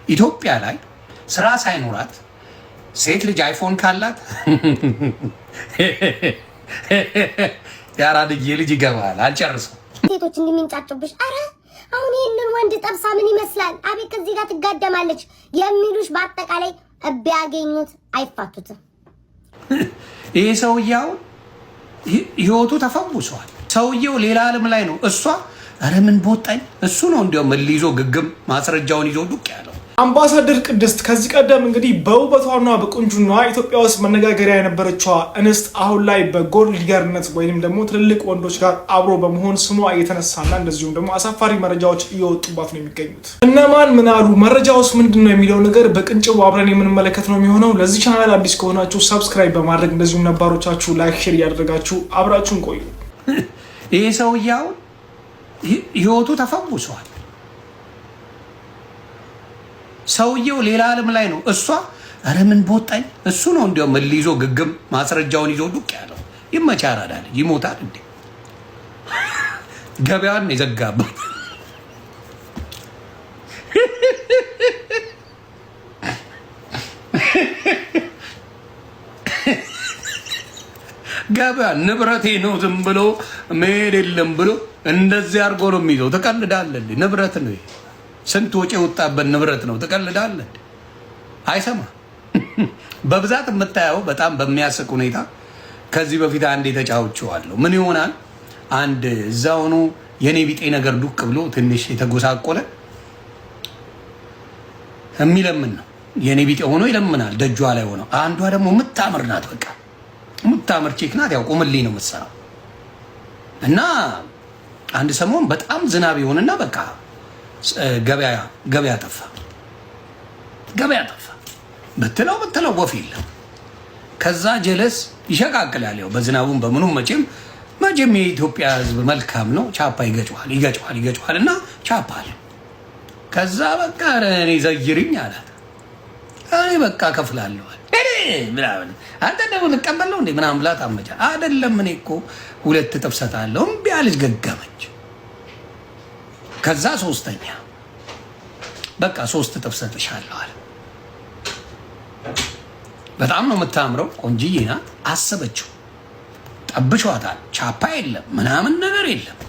ኢትዮጵያ ላይ ስራ ሳይኖራት ሴት ልጅ አይፎን ካላት ያራድዬ ልጅ ይገባል። አልጨርሰው ሴቶች እንደሚንጫጩብሽ አረ አሁን ይሄንን ወንድ ጠብሳ ምን ይመስላል? አቤት ከዚህ ጋር ትጋደማለች የሚሉሽ በአጠቃላይ ቢያገኙት አይፋቱትም። ይሄ ሰውየው ህይወቱ ተፈውሷል። ሰውየው ሌላ ዓለም ላይ ነው። እሷ አረ ምን ቦጣኝ። እሱ ነው እንዲያው መልይዞ ግግም ማስረጃውን ይዞ ዱቅ ያለው። አምባሳደር ቅድስት ከዚህ ቀደም እንግዲህ በውበቷና በቁንጅናዋ ኢትዮጵያ ውስጥ መነጋገሪያ የነበረችው እንስት አሁን ላይ በጎልድ ዲገርነት ወይንም ደግሞ ትልልቅ ወንዶች ጋር አብሮ በመሆን ስሟ እየተነሳና እንደዚሁም ደግሞ አሳፋሪ መረጃዎች እየወጡባት ነው የሚገኙት። እነማን ምን አሉ፣ መረጃውስ ምንድነው የሚለው ነገር በቅንጭቡ አብረን የምንመለከት ነው የሚሆነው። ለዚህ ቻናል አዲስ ከሆናችሁ ሰብስክራይብ በማድረግ እንደዚሁም ነባሮቻችሁ ላይክ፣ ሼር እያደረጋችሁ አብራችሁን ቆዩ። ይሄ ሰውየው ህይወቱ ተፈውሷል። ሰውየው ሌላ ዓለም ላይ ነው። እሷ አረ ምን ቦጣኝ። እሱ ነው እንዲያው መልይዞ ግግም ማስረጃውን ይዞ ዱቅ ያለው። ይመቻራዳል። ይሞታል እንዴ ገበያን የዘጋባት ገበያ ንብረቴ ነው ዝም ብሎ መሄድ የለም ብሎ እንደዚህ አድርጎ ነው የሚይዘው። ተቀልዳለህ። ንብረት ነው። ስንት ወጪ የወጣበት ንብረት ነው። ተቀልዳለህ። አይሰማ በብዛት የምታየው በጣም በሚያስቅ ሁኔታ ከዚህ በፊት አንድ የተጫውቼዋለሁ። ምን ይሆናል አንድ እዛው ነው የኔ ቢጤ ነገር ዱቅ ብሎ ትንሽ የተጎሳቆለ የሚለምን ነው። የኔ ቢጤ ሆኖ ይለምናል ደጇ ላይ ሆኖ። አንዷ ደግሞ የምታምር ናት። በቃ የምታምር ቼክ ናት። ያው ቁምልኝ ነው የምትሰራው። እና አንድ ሰሞን በጣም ዝናብ ይሆንና በቃ ገበያ ጠፋ ብትለው ወፍ የለም። ከዛ ጀለስ ይሸቃቅላል። ያው በዝናቡም በምኑም መቼም የኢትዮጵያ ሕዝብ መልካም ነው። ቻፓ ይገጫዋል እና ቻፓ አለ። ከዛ በቃ እኔ ዘይርኝ አላት። እኔ በቃ ከፍላለሁ ምናምን አንተ ደግሞ ልቀበለው እንዴ ምናምን ብላ ታመጫ። አይደለም እኔ እኮ 2 እጥፍ እሰጥሃለሁ። እምቢ አለች፣ ገገመች። ከዛ ሶስተኛ በቃ 3 እጥፍ እሰጥሻለሁ አለ። በጣም ነው የምታምረው፣ ቆንጅዬ ናት። አሰበችው፣ ጠብቿታል። ቻፓ የለም ምናምን ነገር የለም።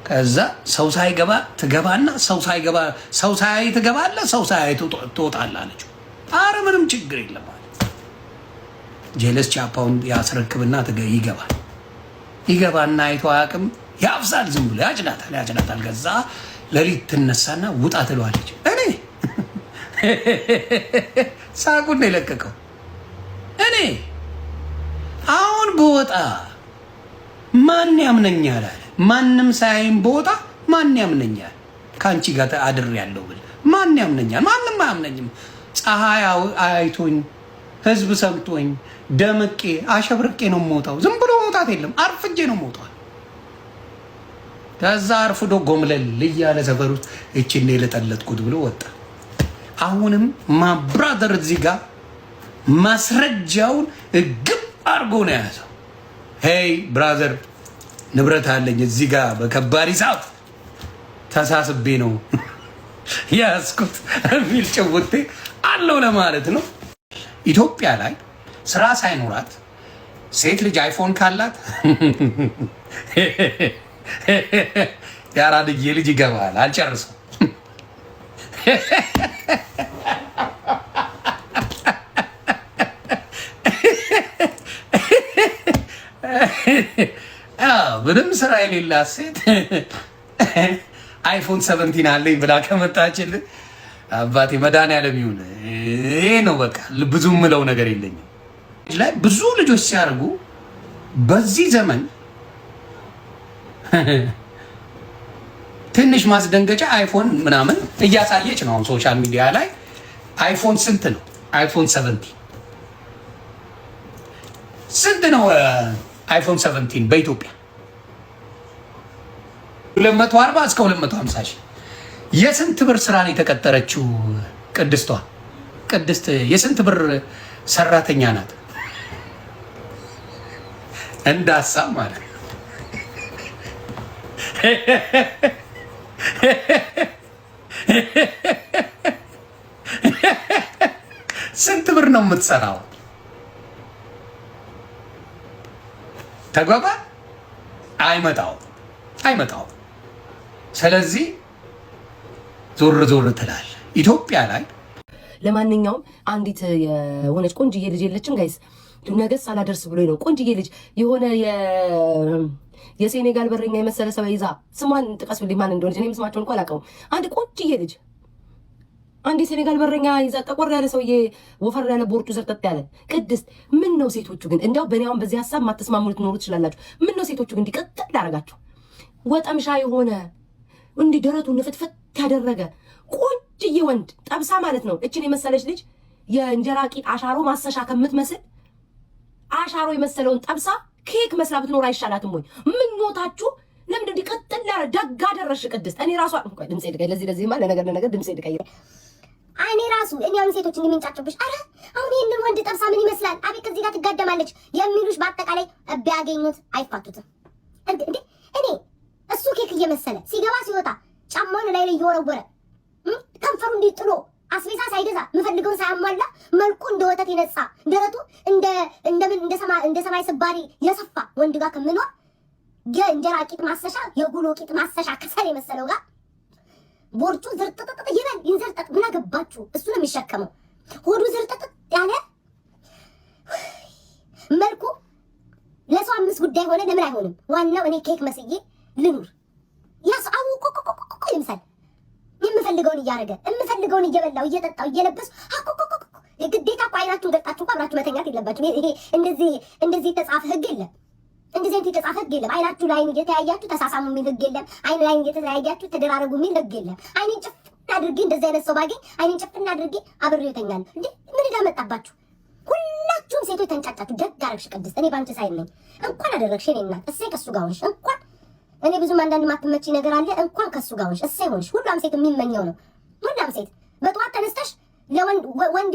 ከዛ ሰው ሳይገባ ትገባና ሰው ሳያይ ትገባለህ፣ ሰው ሳያይ ትወጣለህ አለችው። አረ ምንም ችግር የለም አለ። ጀለስ ቻፓውን ያስረክብና ይገባና አይቶ አያውቅም። ያፍሳል፣ ዝም ብሎ ያጭናታል። ከዛ ሌሊት ትነሳና ውጣ ትለዋለች። እኔ ሳቁን ነው የለቀቀው። እኔ አሁን በወጣ ማን ያምነኛል አለ። ማንም ሳይም በወጣ ማን ያምነኛል? ከአንቺ ጋር አድሬያለሁ ብል ማን ያምነኛል? ማንም አያምነኝም። ፀሐይ አይቶኝ ህዝብ ሰምቶኝ ደምቄ አሸብርቄ ነው የምወጣው። ዝም ብሎ መውጣት የለም፣ አርፍጄ ነው የምወጣው። ከዛ አርፍዶ ጎምለል እያለ ሰፈር ውስጥ እቺን የለጠለጥኩት ብሎ ወጣ። አሁንም ማብራደር እዚህ ጋር ማስረጃውን ግብ አድርጎ ነው የያዘው። ሄይ ብራዘር ንብረት አለኝ እዚህ ጋር በከባድ ሂሳብ ተሳስቤ ነው ያስኩት የሚል ጭውቴ አለው ለማለት ነው። ኢትዮጵያ ላይ ስራ ሳይኖራት ሴት ልጅ አይፎን ካላት ያራድዬ ልጅ ይገባል። አልጨርሰው ምንም ስራ የሌላት ሴት አይፎን 17 አለኝ ብላ ከመጣችልህ አባቴ መድኃኒዓለም ይሁን። ይሄ ነው በቃ። ብዙ ምለው ነገር የለኝም። ላይ ብዙ ልጆች ሲያርጉ በዚህ ዘመን ትንሽ ማስደንገጫ አይፎን ምናምን እያሳየች ነው ሶሻል ሚዲያ ላይ። አይፎን ስንት ነው? አይፎን 17 ስንት ነው? አይፎን 17 በኢትዮጵያ 240 እስከ 250 ሺህ። የስንት ብር ስራ ነው የተቀጠረችው? ቅድስት የስንት ብር ሰራተኛ ናት? እንዳሳብ ማለት ነው። ስንት ብር ነው የምትሰራው? ተግባባ። አይመጣው። ስለዚህ ዞር ዞር ትላል ኢትዮጵያ ላይ። ለማንኛውም አንዲት የሆነች ቆንጅዬ ልጅ የለችም ጋይስ፣ ነገስ አላደርስ ብሎ ነው። ቆንጅዬ ልጅ የሆነ የሴኔጋል በረኛ የመሰለ ሰው ይዛ፣ ስሟን ጥቀሱልኝ ማን እንደሆነች፣ እኔም ስማቸውን እንኳን አላውቀውም። አንድ ቆንጅዬ ልጅ አንድ የሴኔጋል በረኛ ይዛ፣ ጠቆር ያለ ሰውዬ፣ ወፈር ያለ ቦርጩ ዘርጠጥ ያለ። ቅድስት ምን ነው ሴቶቹ ግን እንዲያው በእኔ አሁን በዚህ ሀሳብ ማተስማሙ ልትኖሩ ትችላላችሁ። ምን ነው ሴቶቹ ግን እንዲቀጥል ላደረጋችሁ ወጠምሻ የሆነ እንዲህ ደረቱን ፍትፍት ያደረገ ቆንጅዬ ወንድ ጠብሳ ማለት ነው። እችን የመሰለች ልጅ የእንጀራ ቂጥ አሻሮ ማሰሻ ከምትመስል አሻሮ የመሰለውን ጠብሳ ኬክ መስላ ብትኖር አይሻላትም ወይ? ምኞታችሁ ለምን እንዲቀጥል ደጋ ደረሽ ቅድስት። እኔ ራሷ ድምጼ ልቀይ ለዚህ ማለት ለነገር ድምጼ ልቀይ። እኔ ራሱ እኔ አሁን ሴቶች እንደሚንጫጩብሽ፣ አረ አሁን ይሄንን ወንድ ጠብሳ ምን ይመስላል? አቤት ከዚህ ጋር ትጋደማለች የሚሉሽ በአጠቃላይ ቢያገኙት አይፋቱትም እንዴ? እኔ እሱ ኬክ እየመሰለ ሲገባ ሲወጣ ጫማውን ላይ እየወረወረ ከንፈሩ እንዲጥሎ አስቤዛ ሳይገዛ የምፈልገውን ሳያሟላ መልኩ እንደ ወተት የነጻ ደረቱ እንደ ሰማይ ስባሪ የሰፋ ወንድ ጋር ከምኖር የእንጀራ ቂጥ ማሰሻ የጉሎ ቂጥ ማሰሻ ከሰል የመሰለው ጋር ቦርጩ ዝርጥጥጥ ይበል ይንዘርጠጥ፣ ምን አገባችሁ? እሱ ነው የሚሸከመው። ሆዱ ዝርጥጥጥ ያለ መልኩ ለሰው 5 ጉዳይ ሆነ ለምን አይሆንም? ዋናው እኔ ኬክ መስዬ ልኑር። ያስ አውቆቆቆቆ ይምሰል የምፈልገውን እያደረገ የምፈልገውን እየበላው እየጠጣው እየለበሱ ግዴታ እኮ አይናችሁን ገልጣችሁ እኮ አብራችሁ መተኛት የለባችሁ። ይሄ እንደዚህ የተጻፈ ህግ የለም። እንደዚህ የተጻፈ ህግ የለም። አይናችሁ ላይ እየተያያችሁ ተሳሳሙ የሚል ህግ የለም። አይን ላይ እየተያያችሁ ተደራረጉ የሚል ህግ የለም። አይኔን ጭፍን አድርጌ እንደዚህ አይነት ሰው ባገኝ አይኔን ጭፍን አድርጌ አብሬው እተኛለሁ። እንዴ ምን እንዳመጣባችሁ ሁላችሁም ሴቶች ተንጫጫችሁ። ደግ አደረግሽ ቅድስት፣ እኔ ባንቺ ሳይል ነኝ። እንኳን አደረግሽ የኔ እናት። እሰይ ከሱ ጋር ሆንሽ። እንኳን እኔ ብዙም አንዳንድ ማትመጪ ነገር አለ። እንኳን ከሱ ጋር ሆንሽ፣ እሰይ ሆንሽ። ሁሉም ሴት የሚመኘው ነው። ሁሉም ሴት በጠዋት ተነስተሽ ለወንድ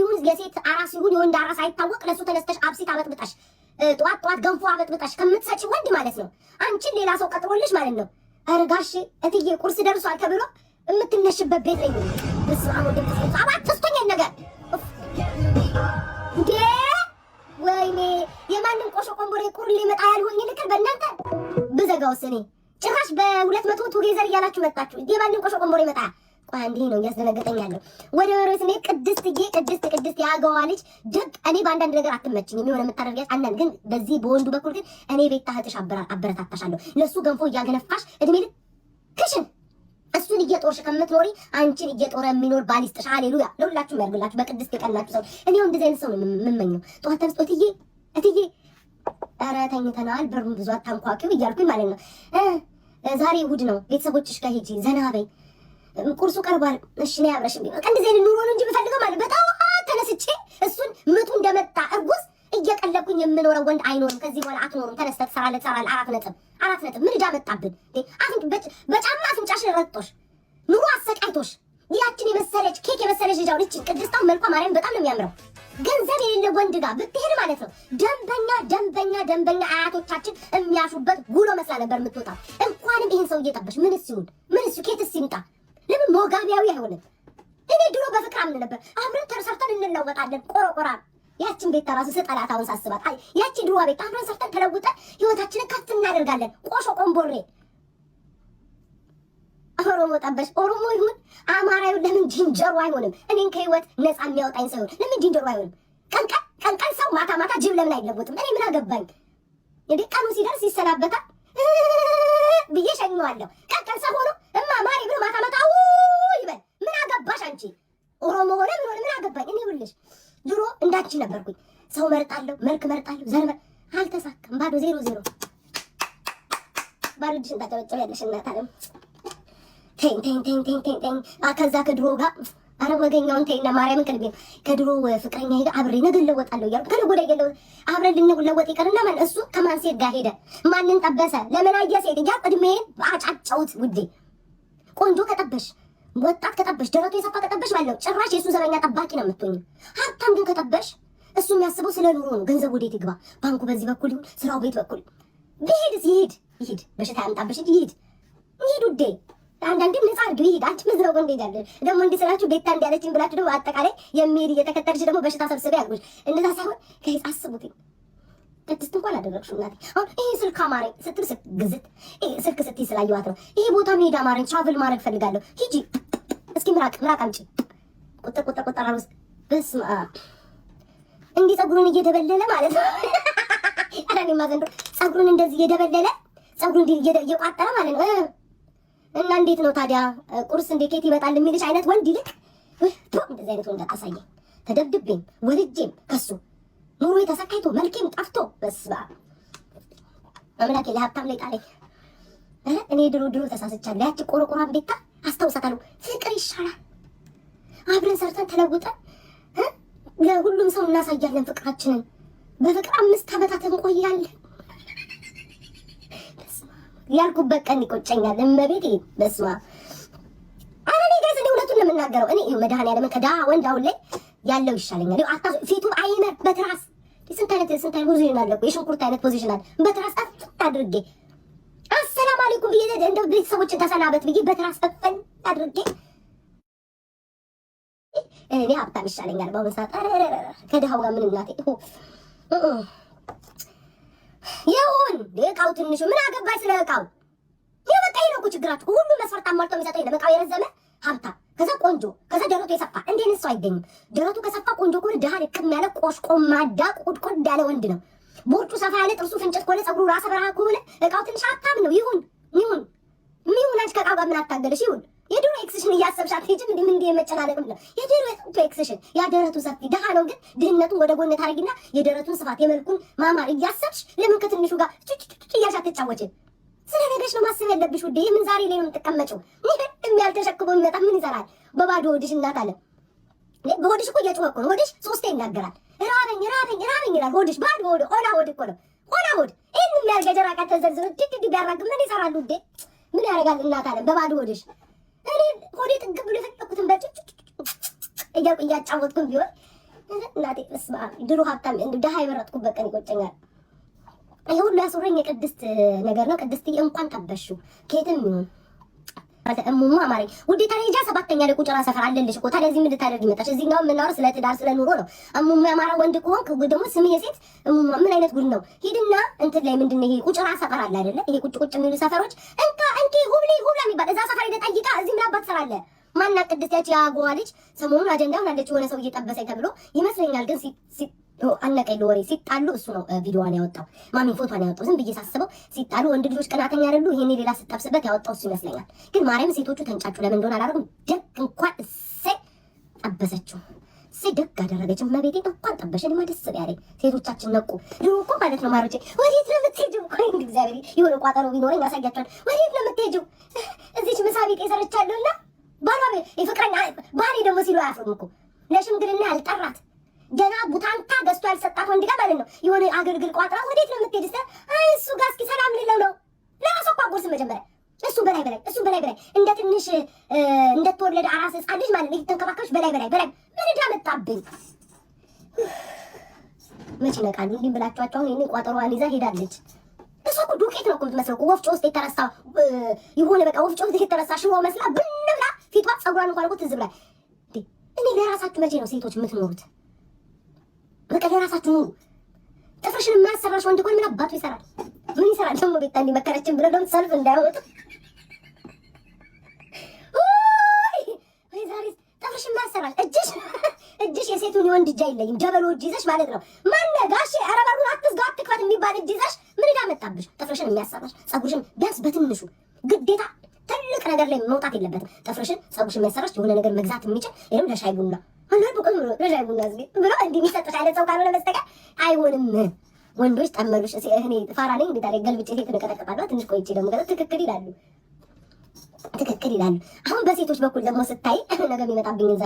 ይሁን የሴት አራስ ይሁን የወንድ አራስ አይታወቅ፣ ለሱ ተነስተሽ አብሲት አበጥብጣሽ ጠዋት ገንፎ አበጥብጣሽ ከምትሰጪ ወንድ ማለት ነው አንቺን ሌላ ሰው ቀጥሮልሽ ማለት ነው። ኧረ ጋሼ እትዬ ቁርስ ደርሷል ተብሎ የምትነሽበት ቤት ላይ እሱ አሁን አባት ተስቶኛ ነገር እንዴ! ወይኔ የማንም ቆሾ ቆንቦሬ ቁር ሊመጣ ያልሆኝ ልክል በእናንተ ብዘጋውስ እኔ ጭራሽ በ200 ቱጌዘር እያላችሁ መጣችሁ። የማንም ቆሾ ቆንቦሬ ይመጣ። ቆይ እንዲህ ነው እያስደነገጠኝ ያለው። ወደ ወሬስ እኔ ቅድስት ያገዋ ልጅ ደግ እኔ በአንዳንድ ነገር አትመችኝ የሚሆነ የምታደርጊያት አንዳንድ ግን በዚህ በወንዱ በኩል ግን እኔ ቤት ታህትሽ አበረታታሻለሁ። ለሱ ገንፎ እያገነፋሽ እድሜ ልክሽን እሱን እየጦርሽ ከምትኖሪ አንቺን እየጦረ የሚኖር ባል ይስጥሽ። ሃሌሉያ ለሁላችሁም ያድርግላችሁ። በቅድስት የቀናችሁ ሰው እኔ እንደዚህ አይነት ሰው ነው የምመኘው። ጠዋት ተነስቶ እትዬ ኧረ ተኝተናል በሩን ብዙ አታንኳኪው እያልኩኝ ማለት ነው። ዛሬ እሑድ ነው ቤተሰቦችሽ ጋር ሂጂ ዘና በይ ቁርሱ ቀርቧል። እሺ ነው ያብረሽ እንዴ? በቃ እንደዚህ አይነት ኑሮ ነው እንጂ ብፈልገው ማለት በጣም ተነስቼ እሱን ምጡ እንደመጣ እርጉዝ እየቀለብኩኝ የምኖረው ወንድ አይኖርም። ከዚህ በኋላ አትኖሩም። ተነስተህ ትሰራለህ። 4 ነጥብ ምን ዕዳ መጣብን? በጫማ አፍንጫሽን ረግጦሽ ኑሮ አሰቃይቶሽ ያችን የመሰለች ኬክ የመሰለች ልጅ አሁን እችን ቅድስታው መልኳ ማርያም በጣም ነው የሚያምረው። ገንዘብ የሌለ ወንድ ጋር ብትሄድ ማለት ነው ደንበኛ አያቶቻችን የሚያሹበት ጉሎ መስላ ነበር የምትወጣው። እንኳንም ይሄን ሰው እየጠበሽ ምንስ ይሁን ምንስ ኬትስ ይምጣ ለምን ሞጋቢያዊ አይሆንም? እኔ ድሮ በፍቅር አምን ነበር። አብረን ተሰርተን እንለወጣለን። ቆረቆራ ያችን ቤት ተራሱ ስጠላት አሁን ሳስባት አይ ያቺ ድሮ ቤት አብረን ሰርተን ተለውጠን ህይወታችንን ከፍ እናደርጋለን። ቆሾ ቆምቦሬ ኦሮሞ ጠበሽ ኦሮሞ ይሁን አማራ ይሁን ለምን ጅንጀሮ አይሆንም? እኔን ከህይወት ነፃ የሚያወጣኝ ሰው ይሁን ለምን ጅንጀሮ አይሆንም? ቀን ሰው ማታ ጅብ ለምን አይለወጥም? እኔ ምን አገባኝ እንዴ? ቀኑ ሲደርስ ይሰናበታል ብዬ ሸኘዋለሁ። ቀን ሰው ሆኖ ማሪ ብሎ ማታ ይበል። ምን አገባሽ አንቺ? ኦሮሞ ሆነ ምን አገባኝ? እኔ ይኸውልሽ ድሮ እንዳንቺ ነበርኩኝ። ሰው መርጣለሁ፣ መልክ መርጣለሁ፣ ዘር አልተሳካም። ባዶ 0 ባዶ ድሽን ታጨበጨብ ያለሽ እናት አለም ተኝ ከዛ ከድሮ ጋር አረ ወገኛውን ተይና ማርያምን ከልቤ ከድሮ ፍቅረኛ ሄደ አብሬ ነገ ለወጣለሁ እያልኩ ከነገ ወዲያ ገለው አብረን ልንለወጥ ይቀርና ማለት እሱ ከማን ሴት ጋር ሄደ? ማንን ጠበሰ? ለምን አየ ሴት እያ እድሜን አጫጫውት ውዴ። ቆንጆ ከጠበሽ ወጣት ከጠበሽ ደረቱ የሰፋ ከጠበሽ ማለት ጭራሽ የሱ ዘበኛ ጠባቂ ነው የምትሆኝ። ሀብታም ግን ከጠበሽ እሱ የሚያስበው ስለ ኑሮ ነው። ገንዘብ ወዴት ይግባ? ባንኩ በዚህ በኩል ይሁን ስራው ቤት በኩል ቢሄድስ ይሄድ በሽታ ያምጣብሽ እንጂ ይሄድ ውዴ። አንዳንዴም ነፃ አድርግ ይሄድ አንቺ ምዝረው ጎንዴ ይላል ደግሞ እንዲህ ስላችሁ ቤታ እንዲያለችኝ ብላችሁ ደግሞ አጠቃላይ የሚሄድ እየተከተልሽ ደግሞ በሽታ ሰብስበ ያልኩሽ እንደዛ ሳይሆን ከይስ አስቡት። ቅድስት እንኳን አደረግሽው እናቴ። አሁን ይሄ ስልክ አማረኝ ስትል ግዝት ስልክ ስትይ ስላየኋት ነው። ይሄ ቦታ መሄድ አማረኝ ትራቭል ማድረግ ፈልጋለሁ። ሂጂ እስኪ ምራቅ አምጪ ቁጥር አሩስ በስመ አብ እንዲህ ፀጉሩን እየደበለለ ማለት ነው። አዳኔ ማዘንዶ ፀጉሩን እንደዚህ እየደበለለ ፀጉሩን እንዲህ እየቋጠረ ማለት ነው። እና እንዴት ነው ታዲያ ቁርስ እንደ ኬት ይመጣል የሚልሽ አይነት ወንድ ይልቅ እንደዚህ አይነት ወንድ አታሳየኝ። ተደብድቤም ወልጄም ከሱ ኑሮ ተሰካይቶ መልኬም ጠፍቶ በስመ አብ አምላኬ ለሀብታም ላይ ጣለኝ። እኔ ድሮ ተሳስቻለሁ። ያቺ ቆርቆሯን ቤታ አስታውሳታለሁ። ፍቅር ይሻላል አብረን ሰርተን ተለውጠን ለሁሉም ሰው እናሳያለን ፍቅራችንን። በፍቅር 5 ዓመታት እንቆያለን ያልኩበት ቀን ይቆጨኛል። እመቤቴ በስመ አብ እኔ ጋር ስለዚህ እውነቱን ነው የምናገረው። እኔ መድኃኒዓለም ከድሀ ወንድ አሁን ላይ ያለው ይሻለኛል። ፊቱ አይመር በትራስ ስንት አይነት ፖዚሽን አለ እኮ የሽንኩርት አይነት ፖዚሽን አለ። በትራስ አድርጌ አሰላም አለይኩም ብዬ እንደው ቤተሰቦችን ተሰናበት ብዬ በትራስ ፈን አድርጌ እኔ ሀብታም ይሻለኛል በአሁኑ ሰዓት ከድሀው ጋር ምን እናቴ ይሁን እቃው ትንሹ ምን አገባኝ ስለ እቃው። የበቃ ነው እኮ ችግራችሁ። ሁሉ መስፈርት አሟልቶ የሚሰጠኝ ለበቃው የረዘመ ሀብታም፣ ከዛ ቆንጆ፣ ከዛ ደረቱ የሰፋ። እንዴት እሱ አይገኝም? ደረቱ ከሰፋ ቆንጆ ከሆነ ድሃ ልቅም ያለ ቆሽቆማዳ ቁድቁድ ያለ ወንድ ነው። ቦርጩ ሰፋ ያለ ጥርሱ ፍንጭት ከሆነ ፀጉሩ ራሰ በረሃ ከሆነ እቃው ትንሽ ሀብታም ነው። ይሁን አንቺ ከእቃው ጋር ምን አታገለሽ? ይሁን የድሮ ኤክስሽን እያሰብሽ አትሄጂም? እንዲህ የመጨናነቅ ነው የድሮ ኤክስሽን። ያደረቱ ሰፊ ድሃ ነው ግን ድህነቱን ወደ ጎን ታረጊና የደረቱን ስፋት የመልኩን ማማር እያሰብሽ ለምን ከትንሹ ጋር እያልሽ አትጫወችም? ስለ ነገሽ ነው ማሰብ ያለብሽ ውዴ። ምን ዛሬ ላይ ነው የምትቀመጪው? የሚያልተሸክሞ የሚመጣ ምን ይሰራል በባዶ ሆድሽ? እናት አለ በሆድሽ እኮ እየጮኸ እኮ ነው። ሆድሽ 3 ይናገራል። ራበኝ ይላል ሆድሽ። ባዶ ሆድ ሆና ሆድ እኮ ነው ሆና ሆድ። ይህን የሚያልገጀራ ቃ ተዘርዝሮ ድድ ቢያራግም ምን ይሰራል ውዴ? ምን ያደርጋል? እናት አለ በባዶ ሆድሽ። እኔ ሆዴ ጥግብ ብሎ የፈለኩትን እያልኩ እያጫወትኩም ቢሆን እናቴ በስመ አብ ድሮ ሀብታም ድሃ የመረጥኩበት ቀን ይቆጨኛል። ይሄ ሁሉ ያስወረኝ የቅድስት ነገር ነው። ቅድስትዬ እንኳን ጠበሽው ከየትም ይሁን እሙሙ አማረኝ ውዴ። ታዲያ 7ኛ ላይ ቁጭራ ሰፈር አለልሽ እኮ። ታዲያ እዚህ ምን ልታደርጊ መጣሽ? እዚህ ነው የምናወራው ስለ ትዳር ስለ ኑሮ ነው። እሙሙ ያማረ ወንድ ከሆንክ ደግሞ ስምህ የሴት እሙሙ ምን አይነት ጉድ ነው? ሂድና እንትን ላይ ምንድነው ይሄ ቁጭራ ሰፈር አለ አይደለ? ይሄ ቁጭ የሚሉ ሰፈሮች እንኪ ሁብሊ የሚባል እዛ ሰፈር ሄደህ ጠይቃ። እዚህ ምን አባት ትሰራለህ? ማና ቅድስት ያቺ ያጓዋ ልጅ ሰሞኑን አጀንዳውን አለች የሆነ ሰው እየጠበሰኝ ተብሎ ይመስለኛል። ግን አነቀኝ ለወሬ ሲጣሉ እሱ ነው ቪዲዮዋን ያወጣው። ማሚን ፎቶዋን ያወጣው። ዝም ብዬ ሳስበው ሲጣሉ ወንድ ልጆች ቀናተኛ አይደሉ? ይሄኔ ሌላ ስጠብስበት ያወጣው እሱ ይመስለኛል። ግን ማርያም ሴቶቹ ተንጫጩ። ለምን እንደሆነ አላደረጉም። ደግ እንኳን እሰይ ጠበሰችው፣ እሰይ ደግ አደረገች። መቤቴ እንኳን ጠበሸን። ደስ ያለኝ ሴቶቻችን ነቁ። ድሮ እኮ ማለት ነው ማሮቼ ወዴት ነው የምትሄጂው? ቆይ እንግዲህ እግዚአብሔር የሆነ ቋጠሮ ቢኖረኝ ያሳያቸዋል። ወዴት ነው የምትሄጂው? እዚች ምሳ ቤት የሰርቻለሁና ባሏ የፍቅረኛ ባሌ ደግሞ ሲሉ አያፍሩም እኮ ለሽምግልና ያልጠራት ገና ቡታንታ ገዝቶ ያልሰጣት ወንድ ጋር ማለት ነው የሆነ አገልግል ቋጥራ ወዴት ነው የምትሄድ? እሱ ጋር እስኪ ሰላም ልለው ነው። ለራሷ እኮ አጎርስ መጀመሪያ እሱ በላይ እንደ ትንሽ እንደተወለደ አራስ ሕፃን ልጅ ማለት ነው የተንከባከበች በላይ ምን ዕዳ መጣብኝ። መቼ ነቃሉ? እንዲህ ብላችኋቸው አሁን ይህንን ቋጠሯን ይዛ ሄዳለች። እሷ እኮ ዱቄት ነው እኮ የምትመስለው። ወፍጮ ውስጥ የተረሳ የሆነ በቃ ወፍጮ ውስጥ የተረሳ ሽቦ መስላ ብን ብላ ፊቷ ፀጉሯን እንኳን እኮ ትዝ ብላ። እኔ ለራሳችሁ መቼ ነው ሴቶች የምትኖሩት? በቃ ለራሳችሁ ኑሩ። ጥፍርሽን የማያሰራሽ ወንድ እንኳን ምን አባቱ ይሰራል? ምን ይሰራል ደግሞ? ቤታ እንዲመከረችን ብለው ደግሞ ሰልፍ እንዳያወጡ ወይ ዛሬ ጥፍርሽን የማያሰራሽ እጅሽ የሴቱን የወንድ እጅ አይለይም። ጀበሎ እጅ ይዘሽ ማለት ነው። ማነ ጋሼ ኧረ በሩን አትዝጋ አትክፈት የሚባል እጅ ይዘሽ ምን እንዳመጣብሽ? ጥፍርሽን የሚያሰራሽ ፀጉርሽን ቢያንስ በትንሹ ግዴታ ትልቅ ነገር ላይ መውጣት የለበትም። ጥፍርሽን ፀጉርሽን የሚያሰራሽ የሆነ ነገር መግዛት የሚችል ይሄም ለሻይ ቡና ለሻይ ቡና ብሎ እንዲህ የሚሰጥሽ አይነት ሰው ካልሆነ በስተቀር አይሆንም። ወንዶች ጠመሉሽ። እኔ ፋራ ነኝ እንዴ ታዲያ ገልብጬ ሴት እቀጠቅጣለሁ። ትንሽ ቆይቼ ደግሞ ትክክል ይላሉ። አሁን በሴቶች በኩል ደግሞ ስታይ ነገ የሚመጣብኝ እዛ